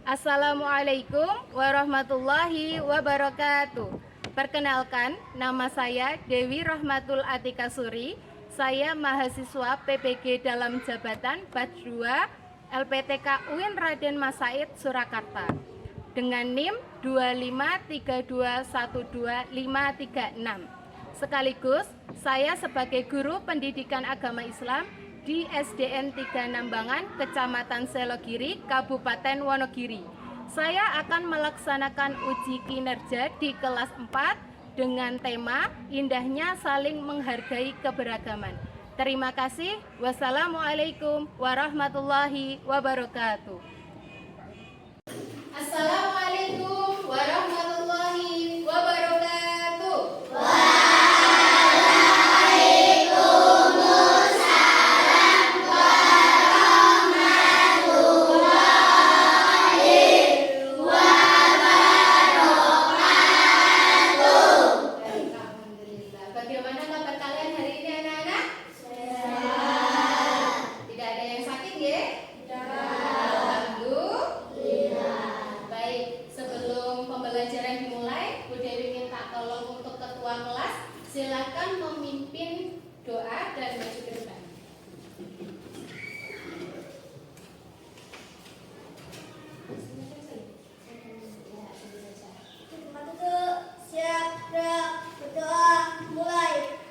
Assalamualaikum warahmatullahi wabarakatuh. Perkenalkan, nama saya Dewi Rahmatul Atika Suri. Saya mahasiswa PPG dalam jabatan Batch 2 LPTK UIN Raden Mas Said Surakarta dengan NIM 253212536. Sekaligus saya sebagai guru pendidikan agama Islam di SDN 3 Nambangan, Kecamatan Selogiri, Kabupaten Wonogiri. Saya akan melaksanakan uji kinerja di kelas 4 dengan tema Indahnya Saling Menghargai Keberagaman. Terima kasih. Wassalamualaikum warahmatullahi wabarakatuh. Assalamualaikum warahmatullahi wabarakatuh. Bagaimana kabar kalian hari ini anak-anak? Sehat. Tidak ada yang sakit ya? Tidak. Alhamdulillah. Baik, sebelum pembelajaran dimulai, Bu Dewi minta tolong untuk ketua kelas silakan memimpin doa dan maju ke depan. Siap, gerak, berdoa, mulai.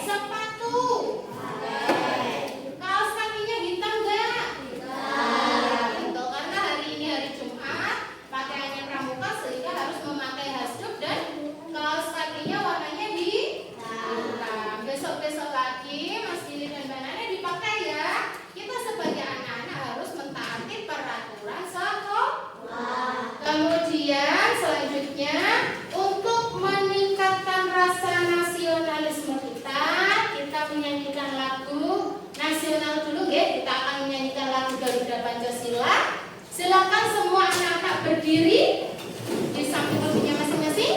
Sepatu. Kaos kakinya hitam nggak? Silakan semua anak-anak berdiri di samping kursinya masing-masing.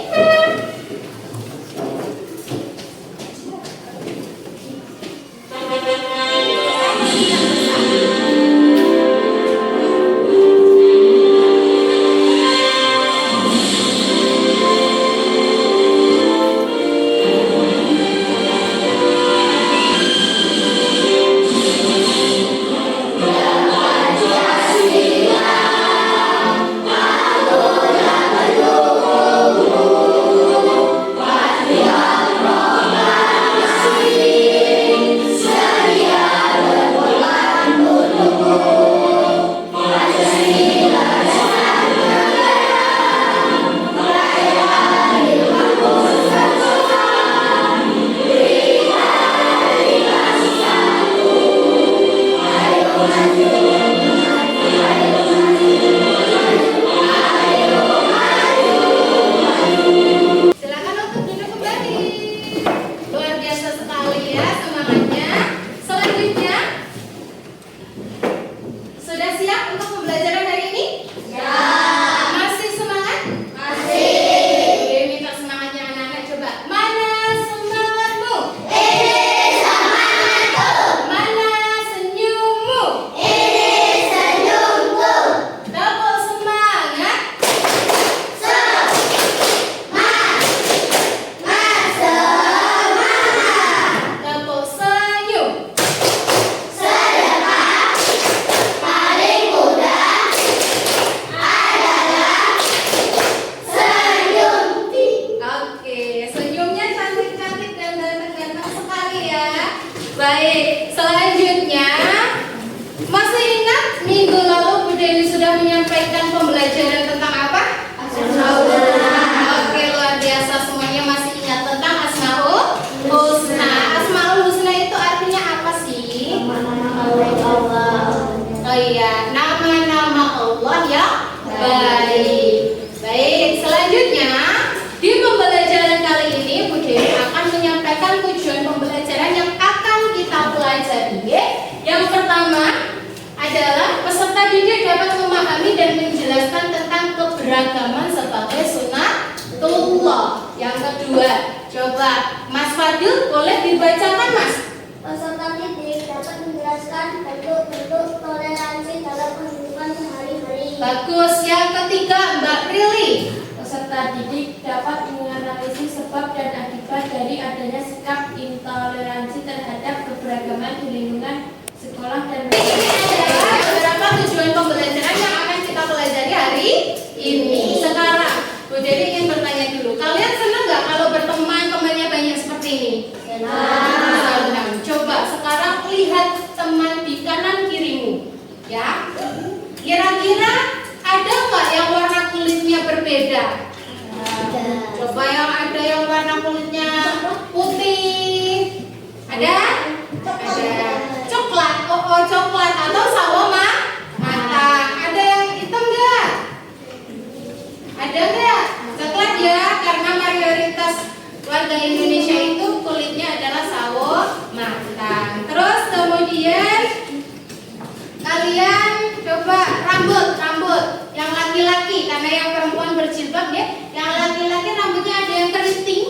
Silakan untuk duduk kembali. Luar biasa sekali ya semangatnya. Selanjutnya, sudah siap untuk pembelajaran hari ini? Ya. Masih semangat? Masih. Oke, minta semangatnya anak-anak coba. Mana semangatmu? Ini semangatku. Mana senyummu? Ini senyumku. Double semangat. Double senyum. Paling mudah adalah senyum. Oke, senyumnya cantik-cantik dan ganteng-ganteng sekali ya. Baik, selanjutnya masih ingat minggu lalu Bu Dewi sudah menyampaikan pembelajaran tentang apa? Asmaul Husna. Oke, luar biasa semuanya masih ingat tentang Asmaul Husna. Asmaul Husna itu artinya apa sih? Oh iya, nama-nama Allah ya baik. Baik, selanjutnya di pembelajaran kali ini Bu Dewi akan menyampaikan tujuan pembelajaran yang akan kita pelajari. Yang pertama adalah peserta didik dapat memahami dan menjelaskan tentang keberagaman sebagai sunnatullah. Yang kedua, coba Mas Fadil boleh dibacakan Mas. Peserta didik dapat menjelaskan bentuk-bentuk toleransi dalam kehidupan sehari-hari. Bagus. Yang ketiga Mbak Prilly. Peserta didik dapat menganalisis sebab dan akibat dari adanya sikap intoleransi terhadap keberagaman di lingkungan sekolah dan Ini adalah beberapa tujuan pembelajaran yang akan kita pelajari hari ini. Sekarang Bu Dewi ingin bertanya dulu, kalian senang nggak kalau berteman temannya banyak seperti ini? Senang. Coba sekarang lihat teman di kanan kirimu, ya. Kira-kira ada nggak yang warna kulitnya berbeda? Coba yang ada yang warna kulitnya putih. Ada? Ada. Coklat. Oh, coklat atau sawo matang. Ada yang hitam nggak? Ada nggak? Coklat ya, karena mayoritas warga Indonesia itu kulitnya adalah sawo matang. Terus kemudian kalian coba rambut yang laki-laki, karena yang perempuan berjilbab ya. Yang laki-laki rambutnya ada yang keriting,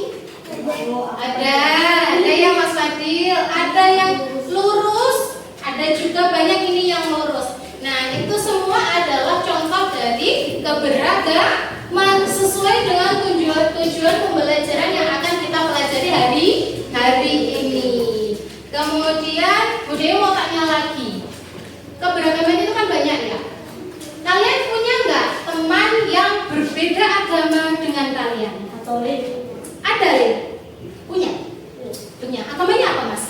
ada yang Mas Fadil, ada yang lurus, ada juga banyak ini yang lurus. Nah, itu semua adalah contoh dari keberagaman sesuai dengan tujuan pembelajaran yang akan kita pelajari hari ini. Kemudian Bu Dewi mau tanya lagi, keberagaman itu kan banyak ya. Kalian punya nggak teman yang berbeda agama dengan kalian? Katolik. Ada ya? Punya? Punya. Agamanya apa Mas?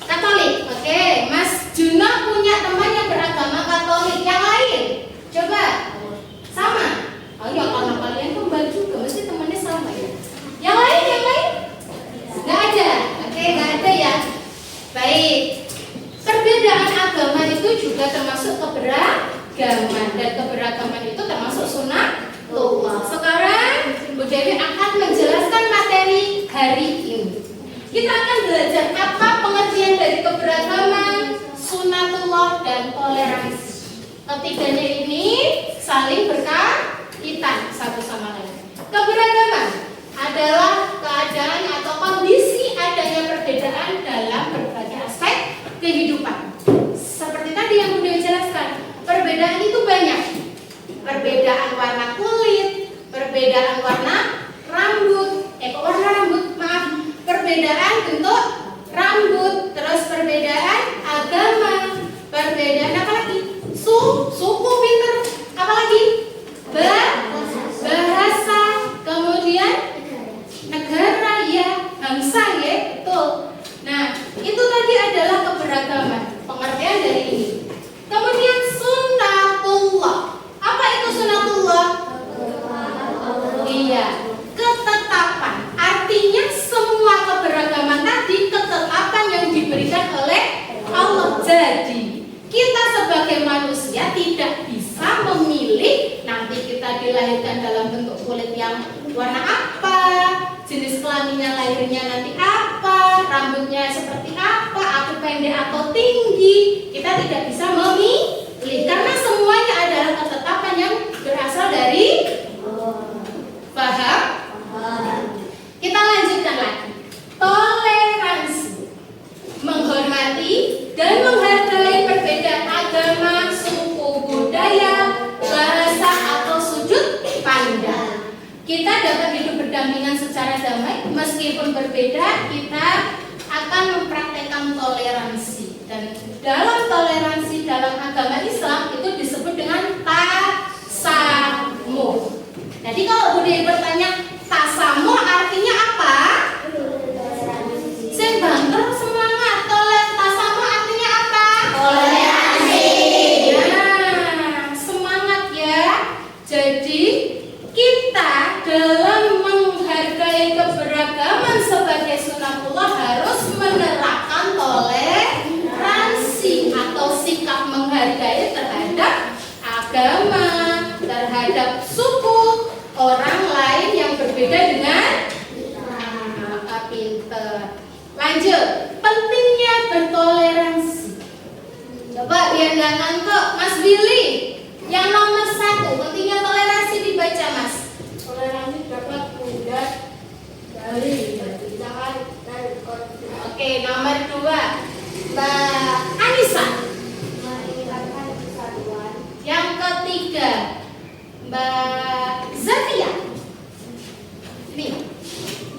Katolik. Oke, Mas Juna punya teman yang beragama Katolik. Yang lain? Coba. Sama? Oh ya, karena kalian kembar juga, mesti temannya sama ya. Yang lain? Nggak ada. Oke, nggak ada ya. Baik. Perbedaan agama itu juga termasuk keberagaman, dan keberagaman itu termasuk sunnatullah. Sekarang Bu Dewi akan menjelaskan materi hari ini. Kita akan belajar apa pengertian dari keberagaman, sunnatullah, dan toleransi. Ketiganya ini saling berkaitan satu sama lain. Keberagaman adalah keadaan atau kondisi adanya perbedaan dalam berbagai aspek kehidupan. Seperti tadi yang Bunda jelaskan, perbedaan itu banyak. Perbedaan warna kulit, perbedaan warna rambut, perbedaan bentuk rambut, terus perbedaan agama, perbedaan apa lagi? Suku pinter, apa lagi? Bahasa, kemudian negara, ya, bangsa, ya, betul. Nah, itu tadi adalah keberagaman, pengertian dari ini. Kemudian sunnatullah. Apa itu sunnatullah? Iya, ketetapan. Artinya semua keberagaman tadi ketetapan yang diberikan oleh Allah. Jadi kita sebagai manusia tidak bisa memilih nanti kita dilahirkan dalam bentuk kulit yang warna apa, jenis kelaminnya lahirnya nanti apa, rambutnya seperti apa, aku pendek atau tinggi. Kita tidak bisa memilih karena semuanya adalah ketetapan yang berasal dari paham? Kita lanjutkan lagi. Toleransi, menghormati dan menghargai perbedaan agama, suku, budaya, bahasa atau sudut pandang. Kita dapat hidup berdampingan secara damai meskipun berbeda. Kita akan mempraktekkan toleransi, dan dalam toleransi dalam agama Islam itu disebut dengan tasamuh. Jadi kalau Budi bertanya tasamuh artinya apa? Saya banter semangat. Tasamuh artinya apa? Toleransi. Nah, semangat ya. Jadi kita dalam menghargai keberagaman sebagai sunatullah harus menerapkan toleransi atau sikap menghargai terhadap agama, terhadap suku orang lain yang berbeda dengan pinter. Lanjut, pentingnya bertoleransi. Coba biar nggak ngantuk, Mas Billy. Yang nomor 1, pentingnya toleransi dibaca, Mas. Toleransi dapat menghindat dari perbedaan dan konflik. Oke, nomor 2, Mbak Anissa. Meningkatkan kesatuan. Yang ketiga, Mbak Zatia. Ini.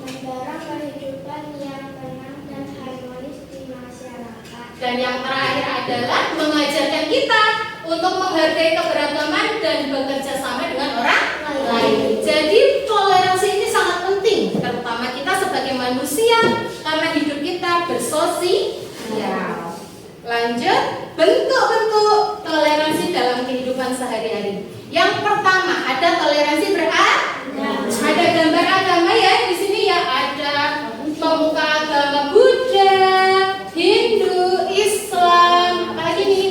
Mendorong kehidupan yang tenang dan harmonis di masyarakat. Dan yang terakhir adalah mengajarkan kita untuk menghargai keberagaman dan bekerja sama dengan orang lain. Jadi toleransi ini sangat penting, terutama kita sebagai manusia karena hidup kita bersosial. Lanjut, bentuk-bentuk toleransi dalam kehidupan sehari-hari. Yang pertama ada toleransi beragama. Ada gambar agama ya di sini ya, ada pemuka agama Buddha, Hindu, Islam, apalagi nih,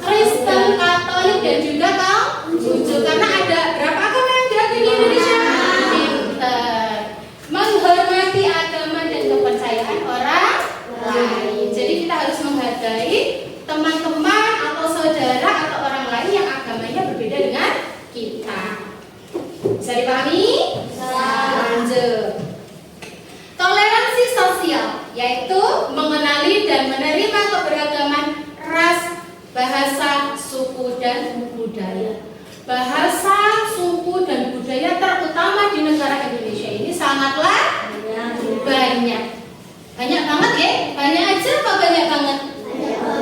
Kristen, Katolik dan juga Konghucu. Karena ada berapa agama yang ada di Indonesia? Pinter. Menghormati agama dan kepercayaan orang lain. Jadi kita harus menghargai teman-teman atau saudara atau orang lain yang agamanya berbeda dengan kita. Bisa dipahami? Lanjut. Toleransi sosial yaitu mengenali dan menerima keberagaman ras, bahasa, suku, dan budaya. Bahasa, suku, dan budaya terutama di negara Indonesia ini sangatlah banyak. Banyak banget ya? Banyak aja apa banyak banget?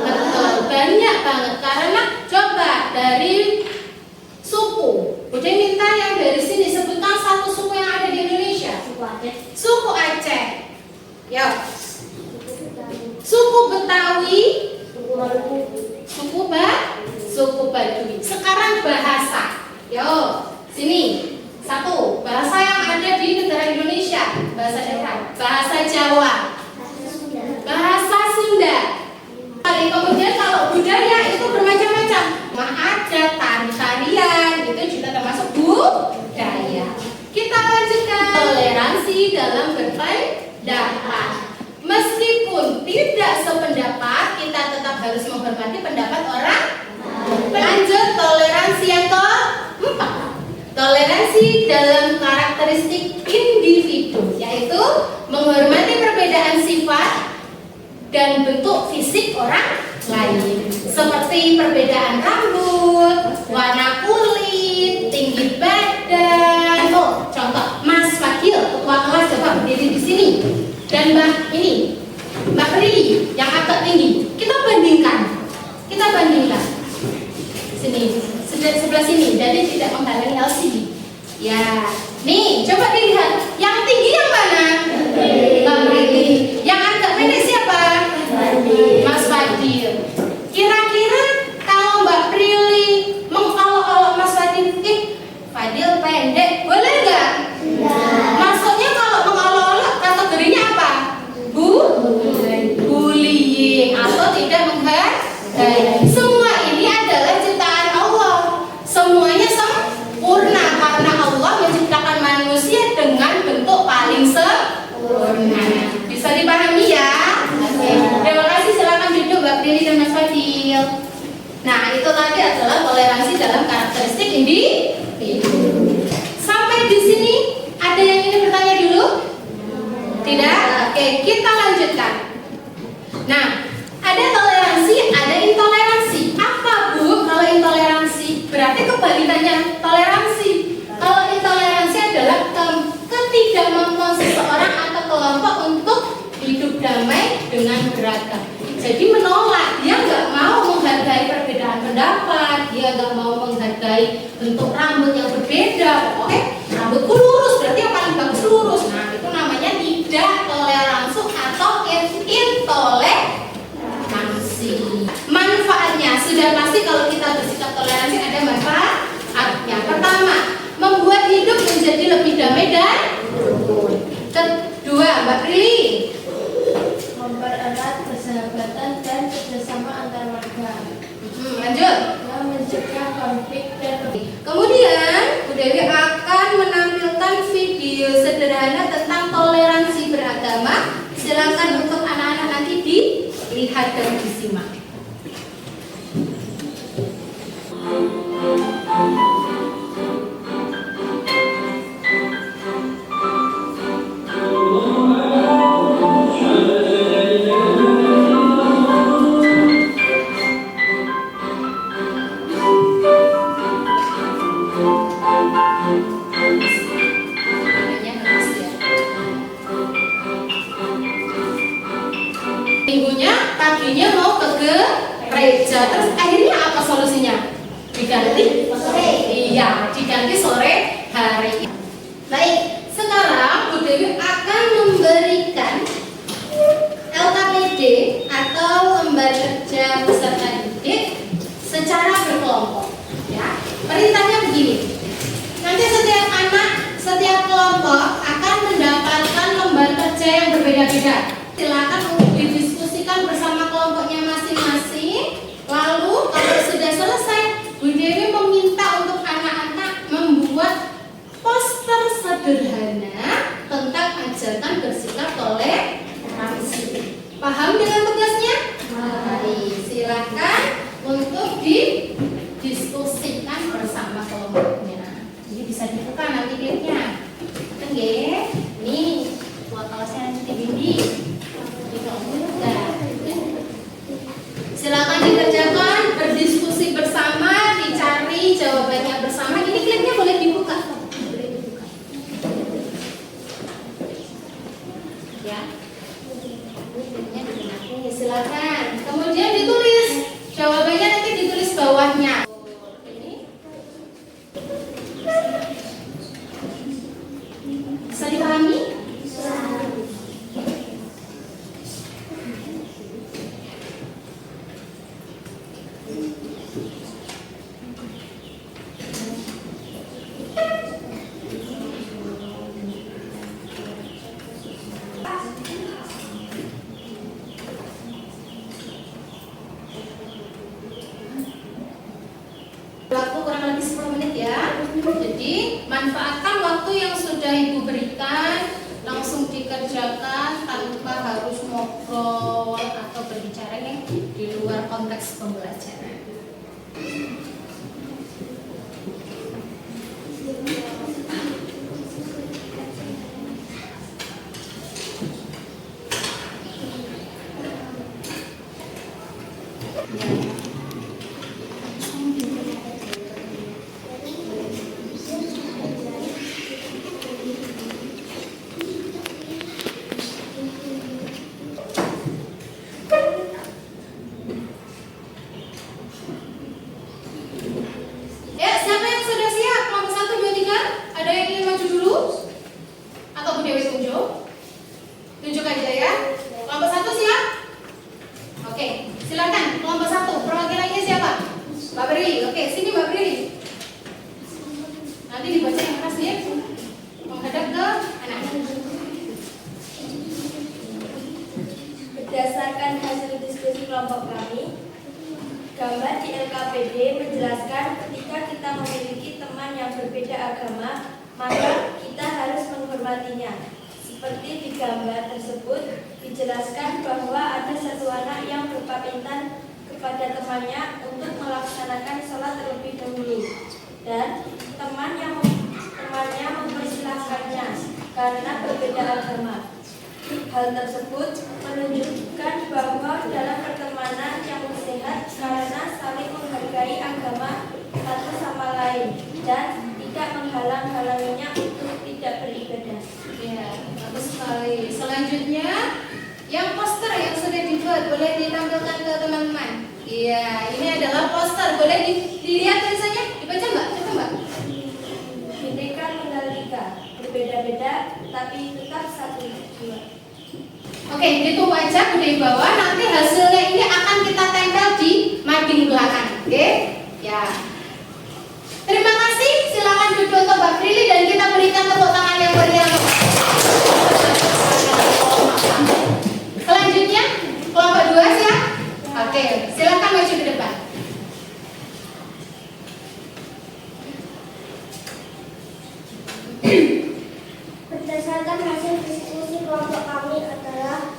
Betul, banyak banget. Karena coba dari suku, Bude minta yang dari sini sebutkan satu suku yang ada di Indonesia. Suku Aceh. Yo. Suku Betawi. Suku Baduy. Sekarang bahasa. Yo, sini. Satu, bahasa yang ada di negara Indonesia. Bahasa daerah. Bahasa Jawa. Bahasa Sunda. Kemudian kalau budaya itu bermacam-macam. Ada tari-tarian, itu juga termasuk budaya. Kita lanjutkan toleransi dalam berpendapat. Meskipun tidak sependapat, kita tetap harus menghormati pendapat orang Lanjut, toleransi yang keempat. Toleransi dalam karakteristik individu, yaitu menghormati perbedaan sifat dan bentuk fisik orang lain, seperti perbedaan rambut, warna kulit, tinggi badan. Oh, contoh, Mas Fadil, ketua kelas, coba berdiri di sini, dan Mbak Prilly yang agak tinggi. Kita bandingkan. Sini, sebelah sini, jadi tidak menghalangi LCD. Ya, nih, coba dilihat. Yang tinggi yang mana? Mbak Prilly. Yang agak pendek siapa? Mas Fadil. Kira-kira kalau Mbak Prilly mengolok-olok Mas Fadil, Fadil pendek, boleh nggak? Maksudnya kalau mengolok-olok kategorinya apa? Bullying atau tidak menghargai. Semua ini adalah ciptaan Allah. Semuanya sempurna karena Allah menciptakan manusia dengan bentuk paling sempurna. Bisa dipahami ya? Oke. Terima kasih, silakan duduk Mbak Prilly dan Mas Fadil. Nah, itu tadi adalah toleransi dalam karakteristik individu. Sampai di sini ada yang ingin bertanya dulu? Tidak? Oke, kita lanjutkan. Nah, ada toleransi, ada intoleransi. Apa Bu kalau intoleransi? Berarti kebalikannya toleransi. Kalau intoleransi adalah ketidakmampuan seseorang atau kelompok untuk hidup damai dengan beragam. Jadi menolak, dia nggak mau menghargai perbedaan pendapat, dia nggak mau menghargai bentuk rambut yang berbeda. Oke, rambutku lurus, berarti yang paling bagus lurus. Nah, itu namanya tidak toleransi atau intoleransi. Manfaatnya sudah pasti kalau kita bersikap toleransi ada manfaatnya. Pertama, membuat hidup menjadi lebih damai dan rukun. Kedua, Mbak Prilly, mempererat persahabatan dan kerjasama antar warga. Lanjut. Mencegah konflik dan Kemudian Bu Dewi akan menampilkan video sederhana tentang toleransi beragama. Silakan untuk anak-anak nanti dilihat dan disimak. Paginya mau ke gereja, terus akhirnya apa solusinya? Diganti sore. Iya, diganti sore hari. Baik, sekarang Bu Dewi akan memberikan LKPD atau lembar kerja peserta didik secara berkelompok. Ya, perintahnya begini. Nanti setiap kelompok akan mendapatkan lembar kerja yang berbeda-beda. Silakan untuk didiskusikan bersama kelompoknya masing-masing. Lalu kalau sudah selesai, Bu Dewi meminta untuk anak-anak membuat poster sederhana tentang ajaran bersikap toleransi. Paham dengan tugasnya? Mari silakan untuk didiskusikan bersama kelompoknya. Ini bisa dibuka nanti linknya. Oke, nih buat kelasnya nanti di silakan dikerjakan, berdiskusi bersama, dicari jawabannya bersama. Ini klipnya boleh dibuka. Ya. Klipnya digunakan. Silakan. Kemudian ditulis jawabannya, nanti ditulis bawahnya. Ini bisa dipahami? Waktu kurang lebih 10 menit ya. Jadi manfaatkan waktu yang sudah Ibu berikan, langsung dikerjakan tanpa harus ngobrol atau berbicara yang di luar konteks pembelajaran. Bu Dewi tunjuk? Tunjuk aja ya. Kelompok 1 siap? Oke, silakan kelompok 1. Perwakilannya siapa? Mbak Brili. Oke, sini Mbak Brili. Nanti dibaca yang keras ya. Menghadap ke anak. Berdasarkan hasil diskusi kelompok kami, gambar di LKPD menjelaskan ketika kita memiliki teman yang berbeda agama, maka kita harus menghormatinya. Seperti di gambar tersebut dijelaskan bahwa ada satu anak yang berpamitan kepada temannya untuk melaksanakan sholat terlebih dahulu, dan temannya mempersilahkannya karena berbeda agama. Hal tersebut menunjukkan bahwa dalam pertemanan yang sehat karena saling menghargai agama satu sama lain dan tidak menghalang-halanginya untuk tidak beribadah. Ya, bagus sekali. Selanjutnya, yang poster yang sudah dibuat boleh ditampilkan ke teman-teman. Iya, ini adalah poster. Boleh dilihat tulisannya? Dibaca Mbak? Coba Mbak. Bineka Tunggal Ika, berbeda-beda tapi tetap satu jiwa. Oke, ditunggu aja Bu Dewi bawah. Nanti hasilnya ini akan kita tempel di mading belakang. Oke? Ya. Terima kasih. Silakan duduk untuk Mbak Brili dan kita berikan tepuk tangan yang meriah. Selanjutnya, kelompok 2 siap? Oke, silakan maju ke depan. Berdasarkan hasil diskusi kelompok kami adalah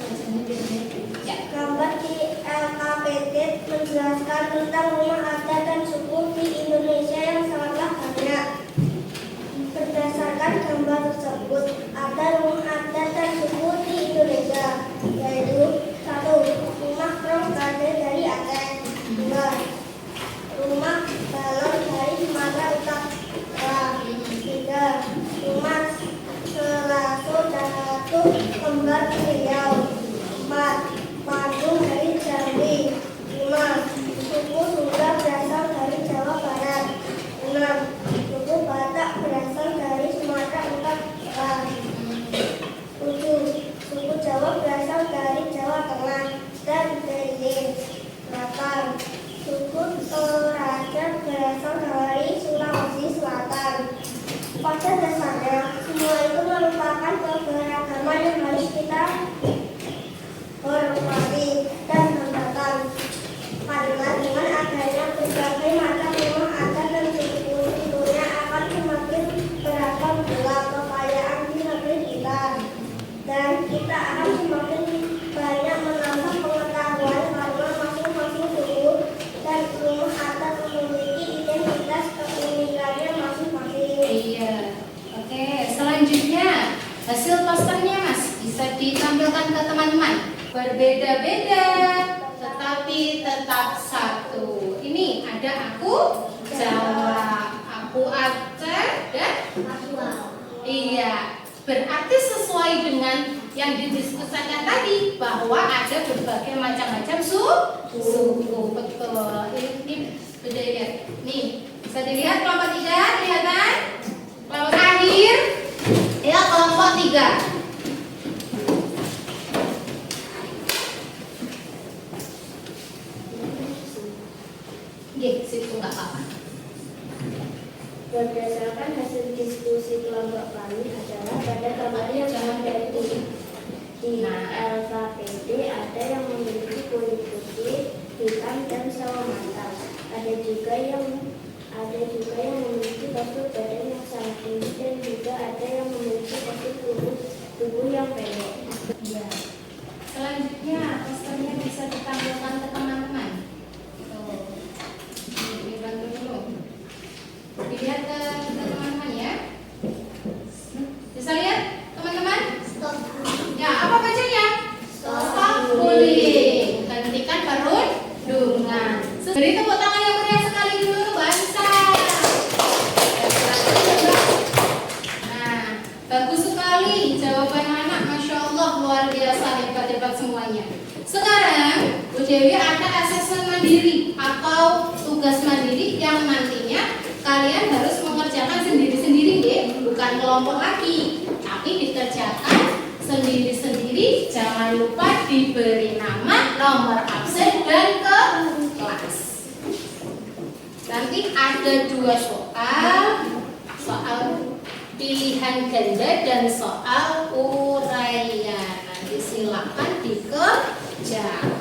gambar di LKPD menjelaskan tentang rumah adat dan suku di Indonesia yang sangatlah banyak. Berdasarkan gambar tersebut, ada rumah adat dan suku di Indonesia, yaitu 1. Rumah Krong Kade dari Aceh, 2. Rumah Balon dari Sumatera Utara, 3. Rumah Selaso Datu Kembar Riau, 4. Padung dari Jambi, 5. Suku Sunda berasal dari Jawa Barat, 6. Suku Batak berasal dari Sumatera Utara, 7. Suku Jawa berasal dari Jawa Tengah dan Bali, 8. Suku Toraja berasal dari Sulawesi Selatan. Pada dasarnya, semua itu merupakan keberagaman yang harus kita hormati dan banggakan. Karena dengan adanya berbagai macam rumah adat dan suku tentunya akan semakin beragam pula kekayaan di negeri kita. Dan kita akan semakin banyak menambah pengetahuan karena masing-masing suku dan rumah adat memiliki identitas keunikannya masing-masing. Iya. Oke, selanjutnya hasil posternya Mas bisa ditampilkan ke teman-teman. Berbeda-beda tetapi tetap satu. Ini ada aku Jawa, aku Aceh dan iya. Berarti sesuai dengan yang didiskusikan tadi bahwa ada berbagai macam-macam suku. Betul. Ini sudah lihat. Nih, bisa dilihat kelompok 3, kelihatan? Kelompok terakhir, ya kelompok 3. Situ nggak apa-apa. Berdasarkan hasil diskusi kelompok kami adalah pada gambar yang dari di LKPD ada yang memiliki kulit putih, hitam dan sawo matang. Ada juga yang memiliki postur badan yang sangat tinggi dan juga ada yang memiliki postur tubuh yang pendek. Ya. Selanjutnya posternya bisa ditampilkan ke teman-teman. Tuh. Dibantu dulu. Dilihat ke teman-teman ya. Bisa lihat teman-teman? Stop. Ya, apa bacanya? Stop bullying. Hentikan perundungan. Beri tepuk tangan yang meriah sekali dulu untuk Mbak Anissa. Nah, bagus sekali jawaban anak, Masya Allah, luar biasa, hebat-hebat semuanya. Sekarang Bu Dewi ada asesmen mandiri atau tugas mandiri yang nantinya kalian harus mengerjakan sendiri-sendiri deh, bukan kelompok lagi, tapi Tapi dikerjakan sendiri-sendiri, jangan lupa diberi nama, nomor absen, dan ke kelas. Nanti ada 2 soal pilihan ganda dan soal uraian. Nanti silakan dikerjakan.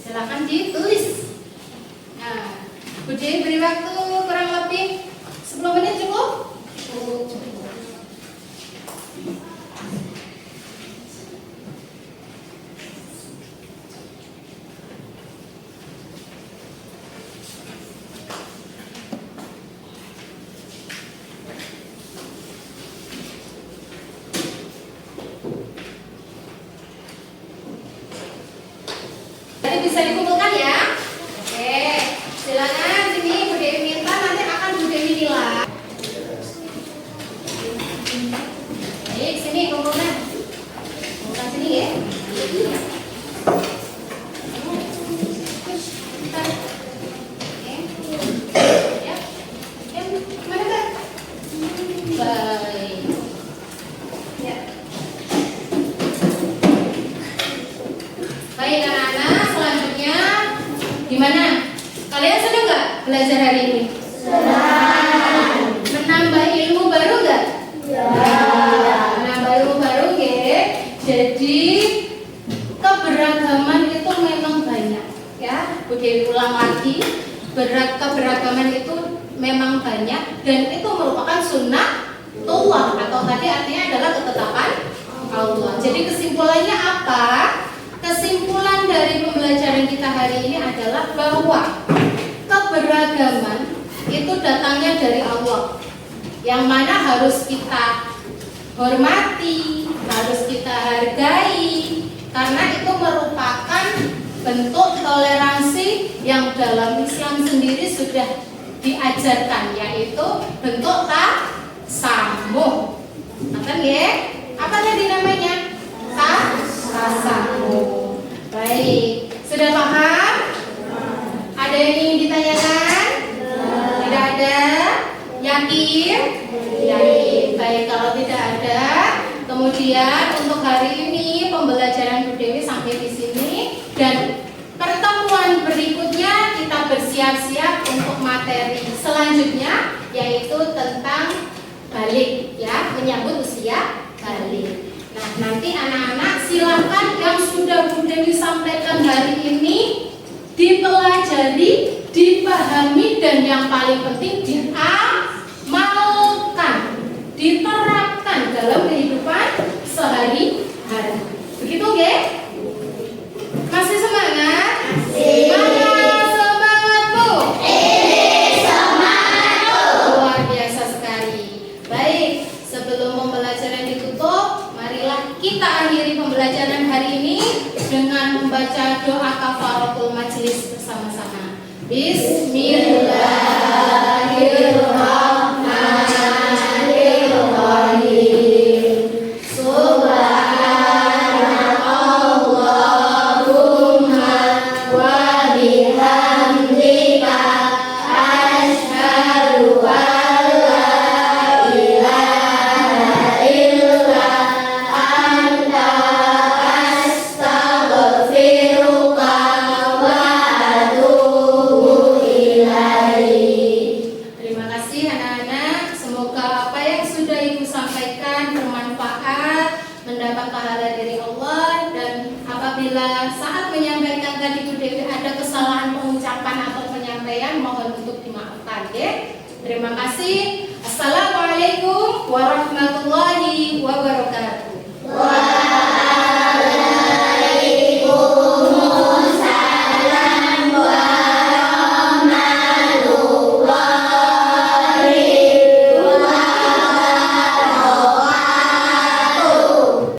Silakan ditulis. Nah, Bu Dewi beri waktu kurang lebih 10 menit cukup? Jadi bisa dikumpulkan ya. Oke, silakan sini Bu Dewi minta, nanti akan Bu Dewi nilai. Baik, sini kumpulkan. Kumpulkan sini ya. Bentar. Oke. Ya. Ya, mana Kak? Baik. Ya. Baik anak-anak, selanjutnya gimana? Kalian senang nggak belajar hari ini? Senang. Menambah ilmu baru nggak? Ya. Menambah ilmu baru ya. Jadi keberagaman itu memang banyak ya. Bu Dewi ulang lagi, keberagaman itu memang banyak dan itu merupakan sunnatullah atau tadi artinya adalah ketetapan Allah. Jadi kesimpulannya apa? Kesimpulan dari pembelajaran kita hari ini adalah bahwa keberagaman itu datangnya dari Allah, yang mana harus kita hormati, harus kita hargai, karena itu merupakan bentuk toleransi yang dalam Islam sendiri sudah diajarkan, yaitu bentuk tasamuh. Apa tadi namanya? Tasamuh. Baik, sudah paham? Ada yang ingin ditanyakan? Tidak ada? Yakin? Yakin. Baik, kalau tidak ada, kemudian untuk hari ini pembelajaran Bu Dewi sampai di sini, dan pertemuan berikutnya kita bersiap-siap untuk materi selanjutnya, yaitu tentang balik ya, menyambut usia balik. Nah, nanti anak-anak silakan yang sudah Bu Dewi sampaikan hari ini dipelajari, dipahami, dan yang paling penting diamalkan, diterapkan dalam kehidupan sehari-hari. Begitu, nggih? Masih semangat? Mana semangatmu? Semangatmu. Luar biasa sekali. Baik, sebelum pembelajaran ditutup, marilah kita akhiri pembelajaran hari ini dengan membaca doa kafaratul majelis bersama-sama. Bismillahirrahmanirrahim. Subhanakallahumma wa bihamdika asyhadu an la ilaha illa anta astaghfiruka wa atubu ilaik. Terima kasih anak-anak. Semoga apa yang sudah Ibu sampaikan bermanfaat, mendapat pahala dari Allah, dan apabila saat menyampaikan tadi Bu Dewi ada kesalahan pengucapan atau penyampaian, mohon untuk dimaafkan ya. Terima kasih. Assalamualaikum warahmatullahi wabarakatuh.